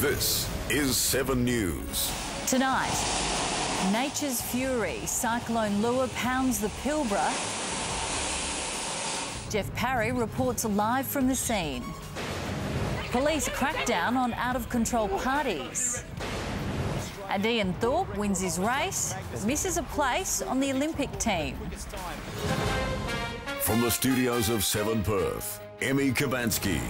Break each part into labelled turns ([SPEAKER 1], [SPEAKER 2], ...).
[SPEAKER 1] This is 7 News.
[SPEAKER 2] Tonight, nature's fury, Cyclone Lure pounds the Pilbara. Jeff Parry reports live from the scene. Police crackdown on out-of-control parties. And Ian Thorpe wins his race, misses a place on the Olympic team.
[SPEAKER 1] From the studios of 7 Perth, Emmy Kubainski.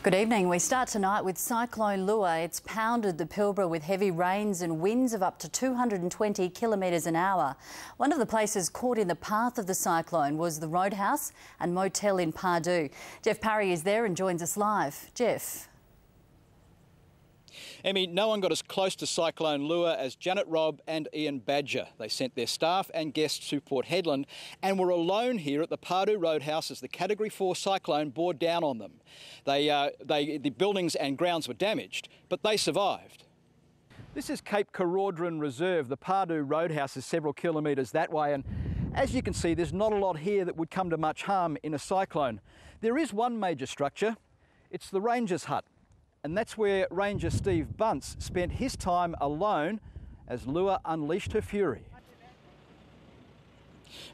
[SPEAKER 2] Good evening. We start tonight with Cyclone Lure. It's pounded the Pilbara with heavy rains and winds of up to 220 kilometres an hour. One of the places caught in the path of the cyclone was the Roadhouse and Motel in Pardue. Jeff Parry is there and joins us live. Jeff.
[SPEAKER 3] Emmy, no one got as close to Cyclone Lure as Janet Robb and Ian Badger. They sent their staff and guests to Port Hedland and were alone here at the Pardue Roadhouse as the Category 4 cyclone bore down on them. The buildings and grounds were damaged, but they survived. This is Cape Carawdron Reserve. The Pardue Roadhouse is several kilometres that way, and as you can see, there's not a lot here that would come to much harm in a cyclone. There is one major structure. It's the Ranger's hut. And that's where Ranger Steve Bunce spent his time alone as Lure unleashed her fury.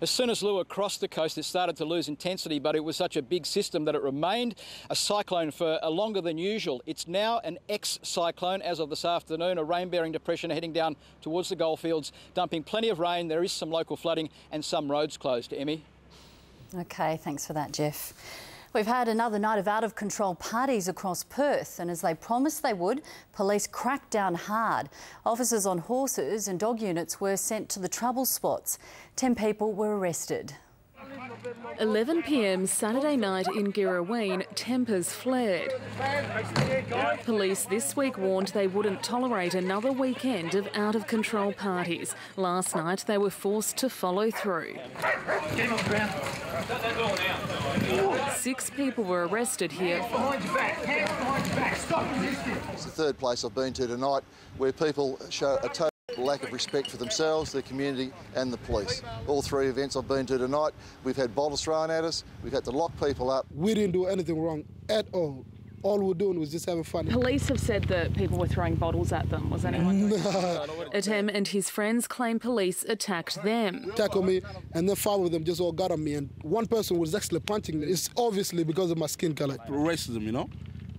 [SPEAKER 3] As soon as Lure crossed the coast, it started to lose intensity, but it was such a big system that it remained a cyclone for longer than usual. It's now an ex-cyclone as of this afternoon, a rain-bearing depression heading down towards the goldfields, dumping plenty of rain. There is some local flooding and some roads closed. Emmy? OK, thanks for that, Jeff. We've had another night of out-of-control parties across Perth, and as they promised they would, police cracked down hard. Officers on horses and dog units were sent to the trouble spots. 10 people were arrested.
[SPEAKER 4] 11 p.m. Saturday night in Girraween, tempers flared. Police this week warned they wouldn't tolerate another weekend of out-of-control parties. Last night they were forced to follow through. 6 people were arrested here.
[SPEAKER 5] It's the third place I've been to tonight where people show a total lack of respect for themselves, their community and the police. All 3 events I've been to tonight, we've had bottles thrown at us, we've had to lock people up.
[SPEAKER 6] We didn't do anything wrong at all. All we were doing was just having fun.
[SPEAKER 4] Police have said that people were throwing bottles at them. Was anyone? Atem and his friends claim police attacked them.
[SPEAKER 6] Tackled me, and then 5 of them just all got on me, and one person was actually punching me. It's obviously because of my skin colour.
[SPEAKER 7] Racism, you know?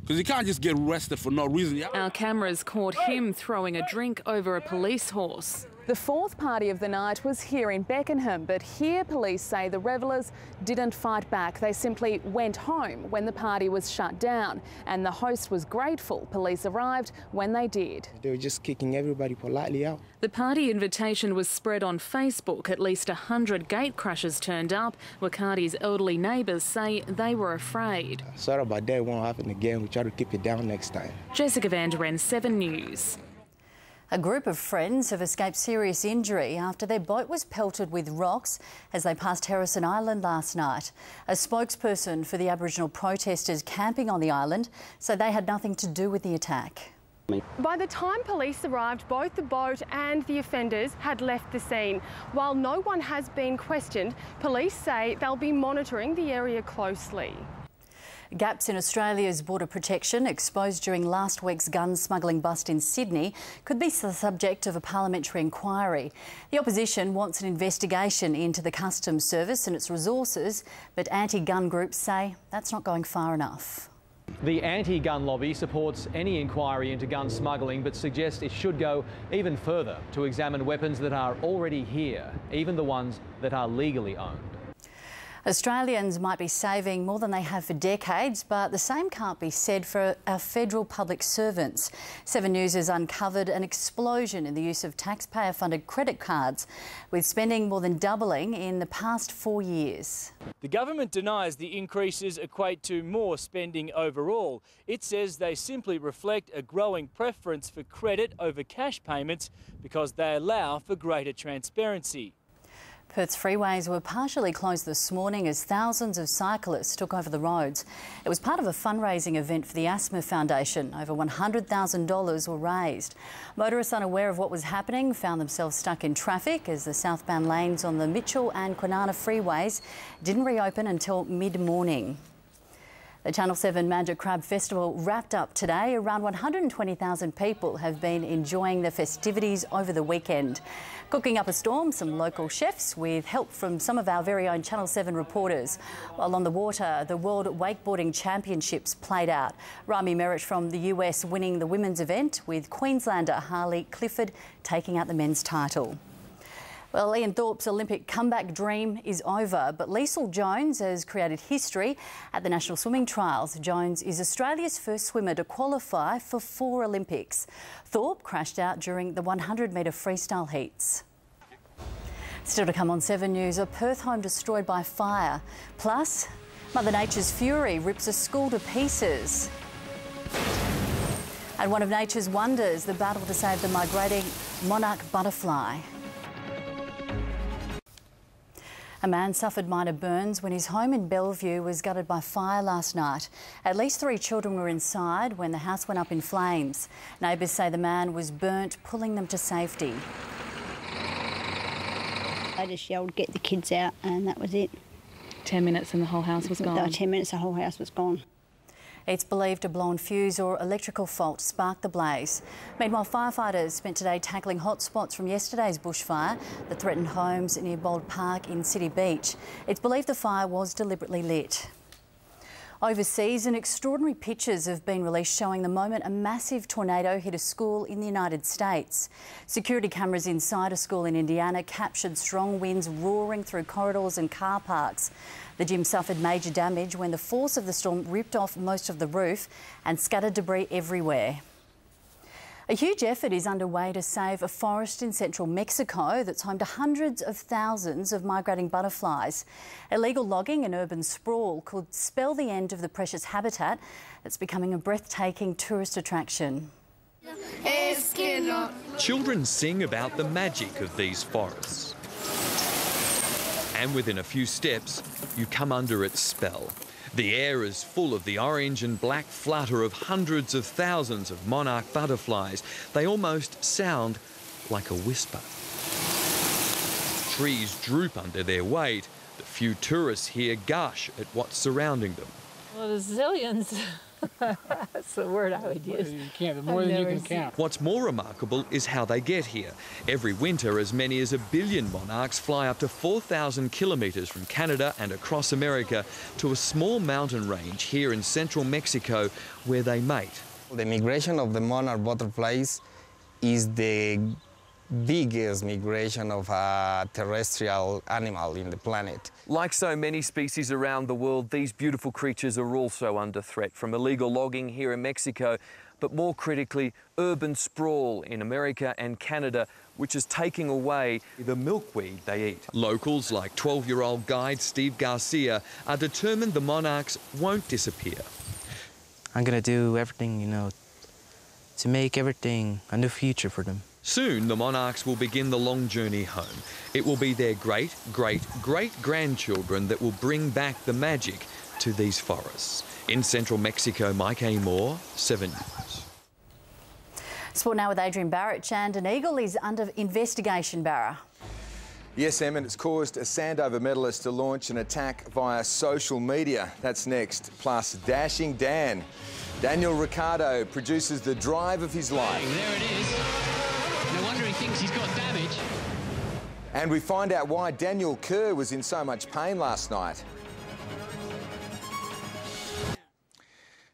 [SPEAKER 7] Because you can't just get arrested for no reason.
[SPEAKER 4] Our cameras caught him throwing a drink over a police horse. The 4th party of the night was here in Beckenham, but here police say the revellers didn't fight back. They simply went home when the party was shut down, and the host was grateful police arrived when they did.
[SPEAKER 8] They were just kicking everybody politely out.
[SPEAKER 4] The party invitation was spread on Facebook. At least 100 gatecrashers turned up. Wakati's elderly neighbours say they were afraid.
[SPEAKER 8] Sorry about that, it won't happen again. We try to keep it down next time.
[SPEAKER 4] Jessica Van Der Ven, 7 News.
[SPEAKER 2] A group of friends have escaped serious injury after their boat was pelted with rocks as they passed Harrison Island last night. A spokesperson for the Aboriginal protesters camping on the island said they had nothing to do with the attack.
[SPEAKER 9] By the time police arrived, both the boat and the offenders had left the scene. While no one has been questioned, police say they'll be monitoring the area closely.
[SPEAKER 2] Gaps in Australia's border protection exposed during last week's gun smuggling bust in Sydney could be the subject of a parliamentary inquiry. The opposition wants an investigation into the Customs Service and its resources, but anti-gun groups say that's not going far enough.
[SPEAKER 10] The anti-gun lobby supports any inquiry into gun smuggling but suggests it should go even further to examine weapons that are already here, even the ones that are legally owned.
[SPEAKER 2] Australians might be saving more than they have for decades, but the same can't be said for our federal public servants. 7 News has uncovered an explosion in the use of taxpayer-funded credit cards, with spending more than doubling in the past 4 years.
[SPEAKER 11] The government denies the increases equate to more spending overall. It says they simply reflect a growing preference for credit over cash payments because they allow for greater transparency.
[SPEAKER 2] Perth's freeways were partially closed this morning as thousands of cyclists took over the roads. It was part of a fundraising event for the Asthma Foundation. Over $100,000 were raised. Motorists unaware of what was happening found themselves stuck in traffic as the southbound lanes on the Mitchell and Kwinana freeways didn't reopen until mid-morning. The Channel 7 Magic Crab Festival wrapped up today. Around 120,000 people have been enjoying the festivities over the weekend. Cooking up a storm, some local chefs with help from some of our very own Channel 7 reporters. While on the water, the World Wakeboarding Championships played out. Rami Merritt from the US winning the women's event, with Queenslander Harley Clifford taking out the men's title. Well, Ian Thorpe's Olympic comeback dream is over, but Liesl Jones has created history at the National Swimming Trials. Jones is Australia's first swimmer to qualify for 4 Olympics. Thorpe crashed out during the 100-metre freestyle heats. Still to come on 7 News, a Perth home destroyed by fire. Plus, Mother Nature's fury rips a school to pieces. And one of nature's wonders, the battle to save the migrating monarch butterfly. A man suffered minor burns when his home in Bellevue was gutted by fire last night. At least 3 children were inside when the house went up in flames. Neighbours say the man was burnt, pulling them to safety.
[SPEAKER 12] I just yelled, "Get the kids out," and that was it.
[SPEAKER 4] 10 minutes and the whole house was gone?
[SPEAKER 12] 10 minutes, the whole house was gone.
[SPEAKER 2] It's believed a blown fuse or electrical fault sparked the blaze. Meanwhile, firefighters spent today tackling hot spots from yesterday's bushfire that threatened homes near Bold Park in City Beach. It's believed the fire was deliberately lit. Overseas, and extraordinary pictures have been released showing the moment a massive tornado hit a school in the United States. Security cameras inside a school in Indiana captured strong winds roaring through corridors and car parks. The gym suffered major damage when the force of the storm ripped off most of the roof and scattered debris everywhere. A huge effort is underway to save a forest in central Mexico that's home to hundreds of thousands of migrating butterflies. Illegal logging and urban sprawl could spell the end of the precious habitat that's becoming a breathtaking tourist attraction.
[SPEAKER 13] Children sing about the magic of these forests. And within a few steps, you come under its spell. The air is full of the orange and black flutter of hundreds of thousands of monarch butterflies. They almost sound like a whisper. Trees droop under their weight. The few tourists here gush at what's surrounding them.
[SPEAKER 14] Well, there's zillions. That's the word I would use.
[SPEAKER 15] The more than you can count.
[SPEAKER 13] What's more remarkable is how they get here. Every winter, as many as 1 billion monarchs fly up to 4,000 kilometres from Canada and across America to a small mountain range here in central Mexico where they mate.
[SPEAKER 16] The migration of the monarch butterflies is the biggest migration of a terrestrial animal in the planet.
[SPEAKER 13] Like so many species around the world, these beautiful creatures are also under threat from illegal logging here in Mexico, but more critically, urban sprawl in America and Canada, which is taking away the milkweed they eat. Locals like 12-year-old guide Steve Garcia are determined the monarchs won't disappear.
[SPEAKER 8] I'm going to do everything, to make everything a new future for them.
[SPEAKER 13] Soon, the monarchs will begin the long journey home. It will be their great-great-great-grandchildren that will bring back the magic to these forests. In central Mexico, Mike A. Moore, 7 News.
[SPEAKER 2] Sport now with Adrian Barrett. Chandon Eagle is under investigation, Barra.
[SPEAKER 17] Yes, Em, and it's caused a Sandover medalist to launch an attack via social media. That's next. Plus, Dashing Dan. Daniel Ricciardo produces the drive of his life.
[SPEAKER 18] There it is. No wonder he thinks he's got damage.
[SPEAKER 17] And we find out why Daniel Kerr was in so much pain last night.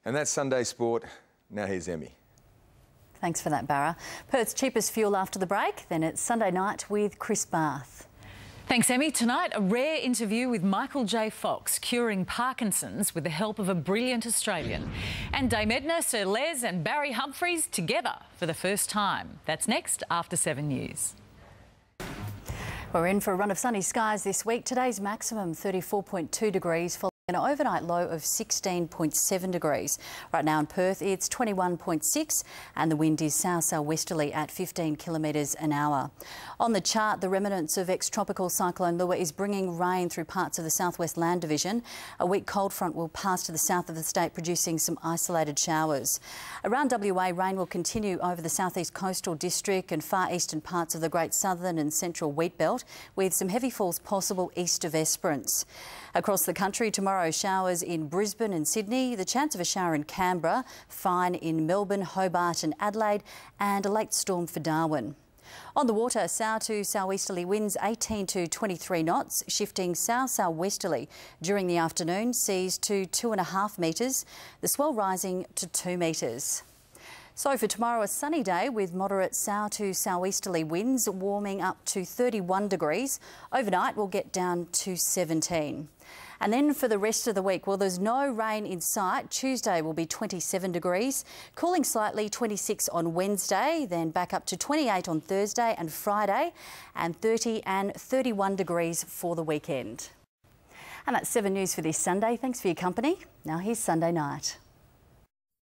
[SPEAKER 17] And that's Sunday Sport. Now here's Emmy.
[SPEAKER 2] Thanks for that, Barra. Perth's cheapest fuel after the break. Then it's Sunday night with Chris Bath.
[SPEAKER 19] Thanks, Emmy. Tonight, a rare interview with Michael J. Fox, curing Parkinson's with the help of a brilliant Australian. And Dame Edna, Sir Les and Barry Humphries together for the first time. That's next after 7 News.
[SPEAKER 2] We're in for a run of sunny skies this week. Today's maximum 34.2 degrees. An overnight low of 16.7 degrees. Right now in Perth, it's 21.6 and the wind is south-southwesterly at 15 kilometres an hour. On the chart, the remnants of ex-tropical Cyclone Lure is bringing rain through parts of the southwest land division. A weak cold front will pass to the south of the state, producing some isolated showers. Around WA, rain will continue over the southeast coastal district and far eastern parts of the Great Southern and Central Wheat Belt, with some heavy falls possible east of Esperance. Across the country tomorrow, tomorrow, showers in Brisbane and Sydney, the chance of a shower in Canberra, fine in Melbourne, Hobart and Adelaide, and a late storm for Darwin. On the water, south to southeasterly winds 18 to 23 knots, shifting south-southwesterly during the afternoon, seas to 2.5 metres, the swell rising to 2 metres. So for tomorrow, a sunny day with moderate south to southeasterly winds, warming up to 31 degrees. Overnight, we'll get down to 17. And then for the rest of the week, well, there's no rain in sight. Tuesday will be 27 degrees, cooling slightly, 26 on Wednesday, then back up to 28 on Thursday and Friday, and 30 and 31 degrees for the weekend. And that's 7 News for this Sunday. Thanks for your company. Now here's Sunday Night.